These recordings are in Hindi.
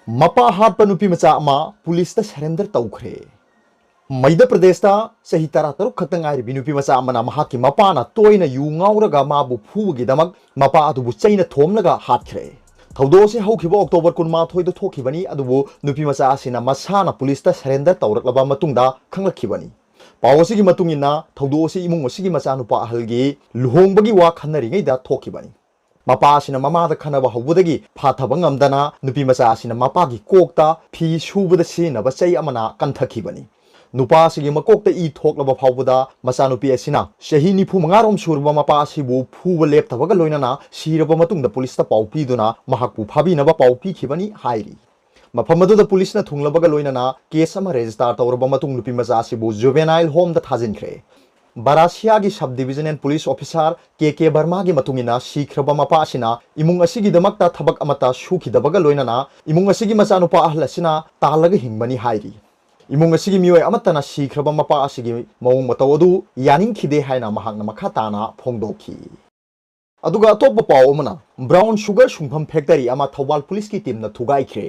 मपा हाथ नुपी मचा पुलिस सरेंडर तौख्रे मध्य प्रदेश सही तरा तरुक खतंगाई नुपी मचा मपाना तोयना यू गाउरगा माबु फुबगिदमक मपा अदुबु चैना थोमलगा हाथख्रे थौदोसे हौखिबा अक्टोबर 28 थोखिबनी अदुबु नुपी मचा असिना मसाना पुलिस सरेंडर तौरक्लबा मतुंगदा खंगलखिबनी पावसिगी मतुंगिना थौदोसे इमुंग असिगी मचा नुपा अहलगी लुहोंगबगी वा खन्नरिङैदा थोखिबनी मपासिना ममादा खनबा हौबदगी फाथबा ngamdana नुपी मचा असिना मपागी कोकता फी सुबदा सिनबा चै अमना कंथखिबनी नुपासिगी मकोकता ई थोकलबा फावबदा मचा नुपी असिना शही 95 सुरबा मपा असिबु फुबा लेपथबगा लोइनाना सिरबा मतुंगदा पुलिसता पाउ पीदुना महाकपु फाबिनबा पाउ पीखिबनी हाइरी मफम अदुदा पुलिसना थुंगलबगा लोइनाना केस अमा रजिस्टर तौरबा मतुंग नुपी मचा असिबु जुवेनाइल होमदा थाजिनख्रे बारासिया की sub division and police officer के वर्मा की मतुंगिना सीख्रबा मपा असिना इमुंग असिगी दमकता थबक अमता सुखिदबगा लोइनाना इमुंग असिगी मचानुपा अहल असिना तालगा हिंगबनी हाइरी इमुंग असिगी मियोय अमतना सीख्रबा मपा असिगी मौंग मतौ अदु यानिंगखिदे हाइना महांगना मखा ताना फोंगदोखी अदुगा अतोप पाव अमना ब्राउन शुगर सुंफम फैक्टरी अमा थौबाल पुलिस की टीम न थुगाइख्रे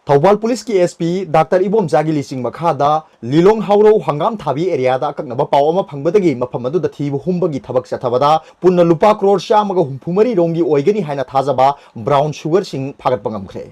थौबाल पुलिस की एसपी डॉक्टर इबोम जागी लिसिंग मखादा लिलोंग हाउरो हंगाम थाबी एरिया दा अकनबा पाव अमा फंगबदगी मफम अदुदा थीब हुंबगी थबक चथबदा पुन्ना लुपा करोड़ चामगा हुंफुमरी रोंगी ओइगनी हाइना थाजबा ब्राउन शुगर सिंग फागतपंगमख्रे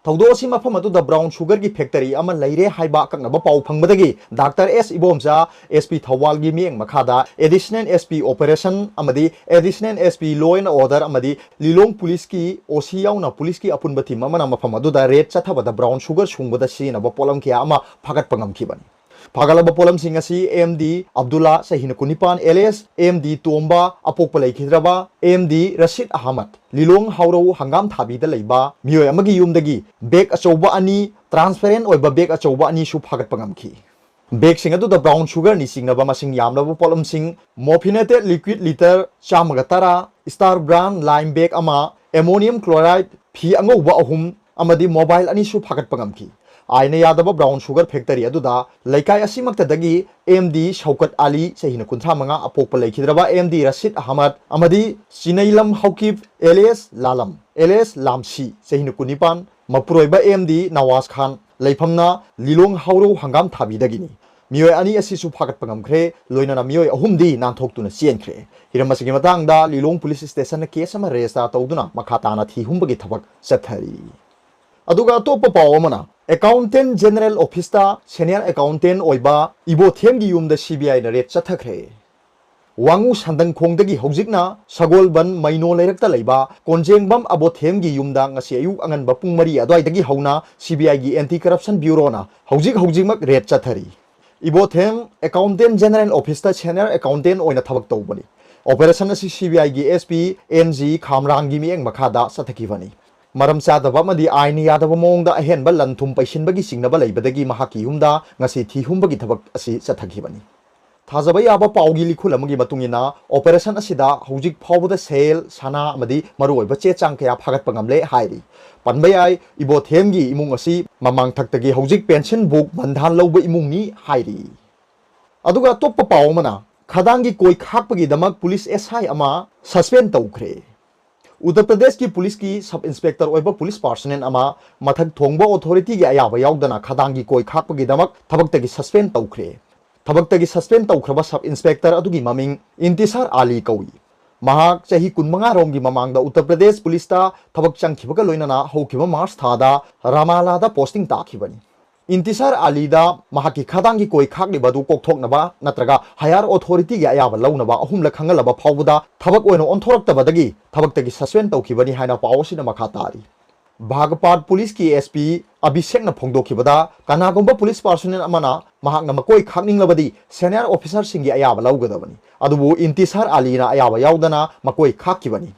थौदोसी मफम अदुदा ब्राउन शुगर की फैक्टरी अमा लैरे हाइबा अकनबा पाव फंगबदगी doctor S Ibomcha SP Thoubal की मियंग मखादा एडिशनल एसपी ऑपरेशन अमदी additional SP law and order अमदी लिलोंग पुलिस की ओसी याउना पुलिस की अपुनबा टीम अमना मफम अदुदा रेड चथबदा ब्राउन शुगर सुंगबदा सिनबा पोलम किया अमा फागतपंगमखिबनी फागलब पोलम सिंह असि एमडी अब्दुल्ला सहीन कुनिपान एलएस एमडी तोम्बा अपोकप लैखिद्रबा एमडी रशीद अहमद लिलोंग हाउरो हंगाम थाबीदा लैबा मियोय अमगी युमदगी बेग अचौबा अनि ट्रांसपेरेंट ओइबा बेग अचौबा अनि सु फागतपंगमखि बेग सिंह अदुदा ब्राउन शुगर नि सिंगनबा मसिंग यामलबा पोलम सिंह मोफिनेटेड लिक्विड लीटर चामगा तरा स्टार ब्रांड लाइम बेग अमा एमोनियम क्लोराइड फी अंगौबा अहुम अमदी मोबाइल अनि सु फागतपंगमखि आईने यादव ब्राउन शुगर फैक्टरी अदुदा लैकाय असिमक्तदगी एमडी शौकत अली सहीन 35 अपोकप लैखिद्रबा एमडी रशीद अहमद अमदी सिनैलम हौकिब एलएस लामसी सहीन 19 मपुरोइबा एमडी नवाज खान लैफमना लिलोंग हाउरो हंगाम थाबीदगिनी मियोय अनि असिसु फागतपंगमख्रे लोइनाना मियोय अहुमदी नांथोक्तुना चेनख्रे हिरमसिगी मतंगदा लिलोंग पुलिस स्टेशन केस अमा रेजिस्टर तौदुना मखाताना थीहुंबगी थबक चथरी अदुगा तोप पावमना accountant general office senior accountant ओइबा इबोथेम की यूम सीबीआई रेट चथख्रे वांगू संदंखोंदगी हौजिकना सगोलबन मैनो लेरक्ता लैबा कोंजेंगबम अबोथेम की यूमदा ngasi अयु अंगन बपुंग मरी अदवाइदगी हौना सीबीआई की एंटी करप्शन ब्यूरो ना हौजिकमक रेट चथरी Ibothem accountant general office senior accountant ओइना थबक तौबनी ऑपरेशन असि सीबीआई की एसपी एनजी खामरांग की मियंग मखादा चथखिबनी मरम चादब अमदी आइन यादब मोंगदा अहेनब लनथुम पैसिनबगी सिंगनब लैबदगी महाकी युमदा ngasi थी हुंबगी थबक असि चथखिबनी थाजब याबा पाउगी लिखुल अमगी मतुंगिना ऑपरेशन असिदा हौजिक फावबदा सेल सना अमदी मरुओइबा चे चांग कया फागत पंगमले हाइरी पनबयाई इबोथेमगी इमुंग असि ममांग थक्तगी हौजिक पेंशन बुक बंधान लौब इमुंगनी हाइरी अदुगा तोप पावमना खदांगी कोई खाकपगी दमक पुलिस एसआई अमा सस्पेंड तौख्रे उत्तर प्रदेश की पुलिस की सब इंस्पेक्टर ओइबा पुलिस पर्सनल अमा मथक थोंबा अथॉरिटी की अयाबा याउदना खदांगी कोई खाकपगी दमक थबक्तगी सस्पेंड तौख्रे थबक्तगी सस्पेंड तौख्रबा सब इंस्पेक्टर अदुगी ममिंग इंतिसार आली कौई महाक चाही 15 रोंगी ममांगदा उत्तर प्रदेश पुलिस ता थबक चंखिबगा लोइनाना हौखिबा मार्च थादा रामालादा पोस्टिंग ताखिबनी इंतिसार आलीदा महाकी खदांगी कोई खाकलिबदु कोकथोकनबा नत्रगा हायर अथॉरिटी की अयाबा लौनबा अहुमला खंगलबा फावबदा थबक ओइनो ओंथोरक्तबदगी थबक्तगी सस्पेंड तौखिबनी हाइना पावसिना मखातारी भागपात पुलिस की एसपी अभिषेक फोंदोखिबदा कनागुंबा पुलिस पर्सनल अमना महाकना मकोई खाकनिंगलबदी सीनियर ऑफिसर सिंगी अयाबा लौगदबनी अदुबु इंतिसार आलीना अयाबा याउदना मकोई खाकिबनी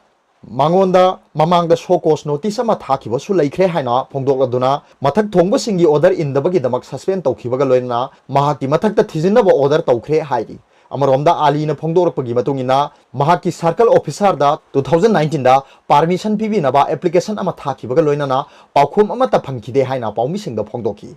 मांगोंदा ममांगदा शोकोस नोटिस अमा थाखिबसु लैख्रे हाइना फोंदोकलदुना मथक थोंबसिंगी ऑर्डर इंदबगी दमक सस्पेंड तौखिबगा लोइना महाकी मथकता थिजिनबा ऑर्डर तौख्रे हाइरी अमरोमदा आलीना फोंदोरपगी मतुंगिना महाकी सर्कल ऑफिसर दा 2019 दा परमिशन पीबीनबा एप्लीकेशन अमा थाखिबगा लोइना पाउखुम अमता फंखिदे हाइना पाउमिसिंगदा फोंदोकी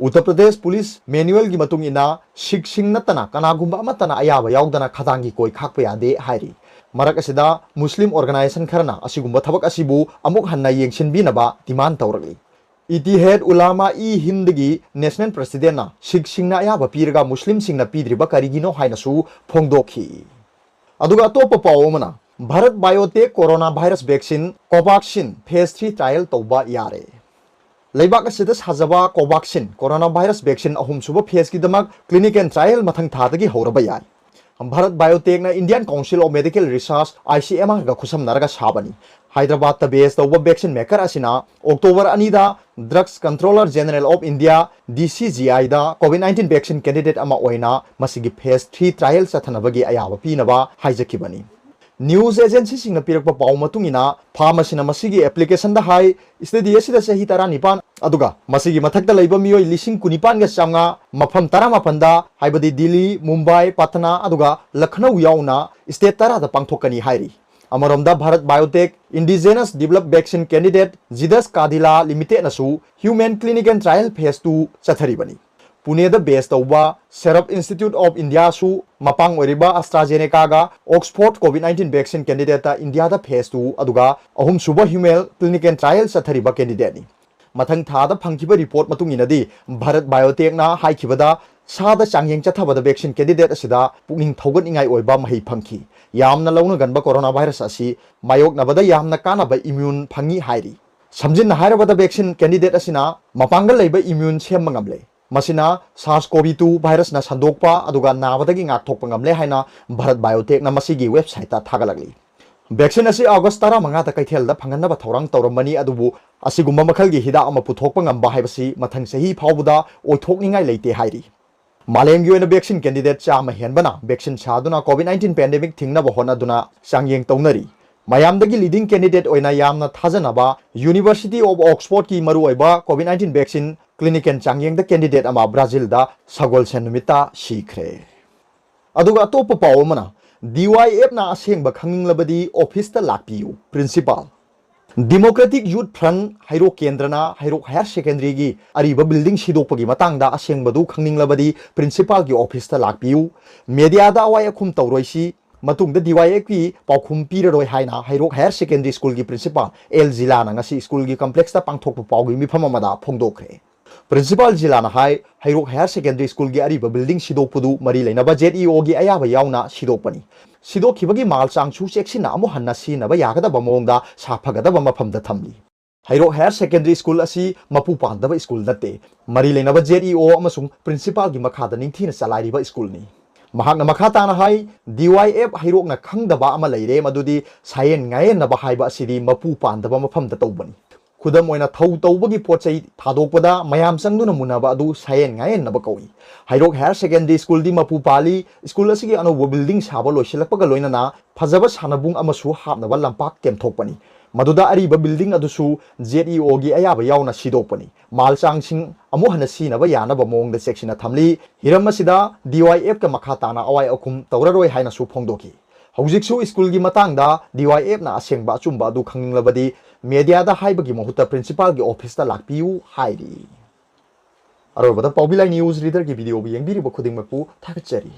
उत्तर प्रदेश पुलिस मैनुअल की मतुंगिना शिक्षिंग नतना कनागुंबा अमतना अयाबा याउदना खदांगी कोई खाकपा यादे हाइरी मरक असिदा मुस्लिम ऑर्गेनाइजेशन खरना असिगुंबा थबक असिबु अमुक हन्ना येंगसिनबिनबा डिमांड तौरगली इतिहेद उलामा ई हिंदगी नेशनल प्रेसिडेंट ना सिख सिंगना याबा पीरगा मुस्लिम सिंगना पीद्रिबा करिगिनो हाइनसु फोंदोखी अदुगा अतोप पावमना Bharat Biotech corona virus vaccine Covaxin phase 3 trial तौबा यारे लेबाक असिदा साजबा कोवैक्सीन कोरोना वायरस वैक्सीन अहुम सुबा फेज की दमक क्लिनिकल ट्रायल मथंग थादगी हौरबा याय भारत बायोटेक ना Indian council of medical research ICMR गा खुसम नरगा साबनी हैदराबाद बेस तौबा वैक्सीन मेकर असिना अक्टोबर 2 दा drugs controller general of India DCGI दा कोविड-19 वैक्सीन कैंडिडेट अमा ओइना मसिगी फेज 3 ट्रायल चथनबगी अयाबा पीनबा हाइजकिबनी न्यूज एजेंसी सिंगना पिरकपा पाउ मतुंगिना फार्मसीना मसिगी एप्लीकेशन दा हाई स्टडी असिदा सही तरा निपान अदुगा मसिगी मथक्ता लैबा मियोय लिसिंग कुनिपान गा चांगा मफम तरा मफंदा हाइबदी दिल्ली मुंबई पटना अदुगा लखनऊ याउना स्टेट तरा दा पांथोकनी हाइरी अमरोमदा Bharat Biotech indigenous develop vaccine candidate Zydus Cadila limited नसु ह्यूमन क्लिनिकल ट्रायल फेज 2 चथरीबनी पुणे द बेस तौबा सेरप इंस्टीट्यूट ऑफ इंडिया सु मपांग ओरिबा एस्ट्राजेनेका गा ऑक्सफोर्ड कोविड-19 वैक्सीन कैंडिडेट इंडिया द फेज 2 अदुगा अहुम सुबा ह्यूमन क्लिनिकल ट्रायल चथरीबा कैंडिडेट नि मथंग थादा फंखिबा रिपोर्ट मतुंगिनदी भारत बायोटेक ना हाइखिबदा सादा चांगयेंग चथाबदा वैक्सीन कैंडिडेट असिदा पुनिंग थौगनिंगाई ओइबा मही फंखी यामना लौना गनबा कोरोना वायरस असि मायोकनबदा यामना कानाबा इम्यून फंगी हाइरी समजिन हाइरबदा वैक्सीन कैंडिडेट असिना मपांगल लैबा इम्यून सेम ngamle मसिना SARS-CoV-2 वायरस ना संदोकपा अदुगा नाबदगी ngakthokpa ngamle haina Bharat Biotech ना मसिगी वेबसाइट ता थागलगली वैक्सीन असी अगस्त 15 ता कैथेल दा फंगनबा थौरंग तौरमनी अदुबु असिगुम्बा मखलगी हिदा अमा पुथोकपा ngamba हाइबसी मथंग सही फावबुदा ओइथोकनिंगाई लेते हाइरी मालेमगी ओइना वैक्सीन कैंडिडेट चामा हेनबना वैक्सीन सादुना कोविड-19 पैंडेमिक थिंगनबा होनादुना चांगयेंग तौनरी मयामदगी लीडिंग कैंडिडेट ओइना यामना थाजनबा यूनिवर्सिटी ऑफ ऑक्सफोर्ड की मरुओइबा कोविड-19 वैक्सीन क्लिनिकल चांगयेंग द कैंडिडेट अमा ब्राजील दा सगोल सेनुमिता सीखरे अदुगा अतोप पावमना DYF ना असेंगबा खंगिंगलबदी ऑफिस ता लाक्पियु प्रिंसिपल डेमोक्रेटिक यूथ फ्रंट हाइरो केंद्रना हाइरो हायर सेकेंडरी की अरीब बिल्डिंग सिदोपगी मतंगदा असेंगबदु खंगिंगलबदी प्रिंसिपल की ऑफिस ता लाक्पियु मीडिया दा अवाय अखुम तौरोइसी मतुंगदा DYF की पाउखुम पीररोय हाइना हाइरो हायर सेकेंडरी स्कूल की प्रिंसिपल एल जिलाना ngasi स्कूल की कॉम्प्लेक्स ता पांगथोक पाउगी मिफम अमदा फोंदोखरे प्रिंसिपल जिलाना हाइरो हायर सेकेंडरी स्कूल की अरीब बिल्डिंग सिदोपदु मरी लेनबा ZEO की अयाबा याउना सिदोपनी सिदोखिबगी माल चांगसु चेक्सिना अमु हन्ना सिनबा यागदबा मोंगदा साफगदबा मफमदा थमली हाइरो हायर सेकेंडरी स्कूल असी मपु पांदबा स्कूल नते मरी लेनबा ZEO अमसुंग प्रिंसिपल की मखादा निंगथीना चलाइरिबा स्कूल नि महाकना मखा ताना हाई DYF हाइरोकना खंगदबा अमा लेरे मदुदी सायेन ngayenaba हाइबा असिदी मपु पांदबा मफमदा तौबनी खुदम ओइना थौ तौबगी पोचै थादोकपदा मयाम संगदुना मुनाबा अदु सायेन ngayenaba कौई हाइरोक हायर सेकेंडरी स्कूल दी मपु पाली स्कूल असिगी अनोबो बिल्डिंग साबा लोइसिलकपगा लोइनना फजबा सानबुंग अमसु हाबनबा लंपाक तेमथोकपनी मदुदा अरीबा बिल्डिंग अदुसु ZEO गी अयाबा यावना सिदोकपनी माल चांगसिंग अमु हना सिनबा यानबा मोंगदा सेक्सिना थमली हिरम असिदा DYF का मखा ताना अवाय अखुम तौररोय हाइना सु फोंदोकी हौजिकसु स्कूल की मतंगदा DYF ना असेंगबा अचुंबा अदु खंगिंगलबदी मीडिया दा हाइबगी महुता प्रिंसिपल की ऑफिस ता लाक्पियु हाइरी अरोबदा पाउबिलाई न्यूज रीडर की वीडियो भी यंगबिरिबा खुदिंगमकु थागचरी।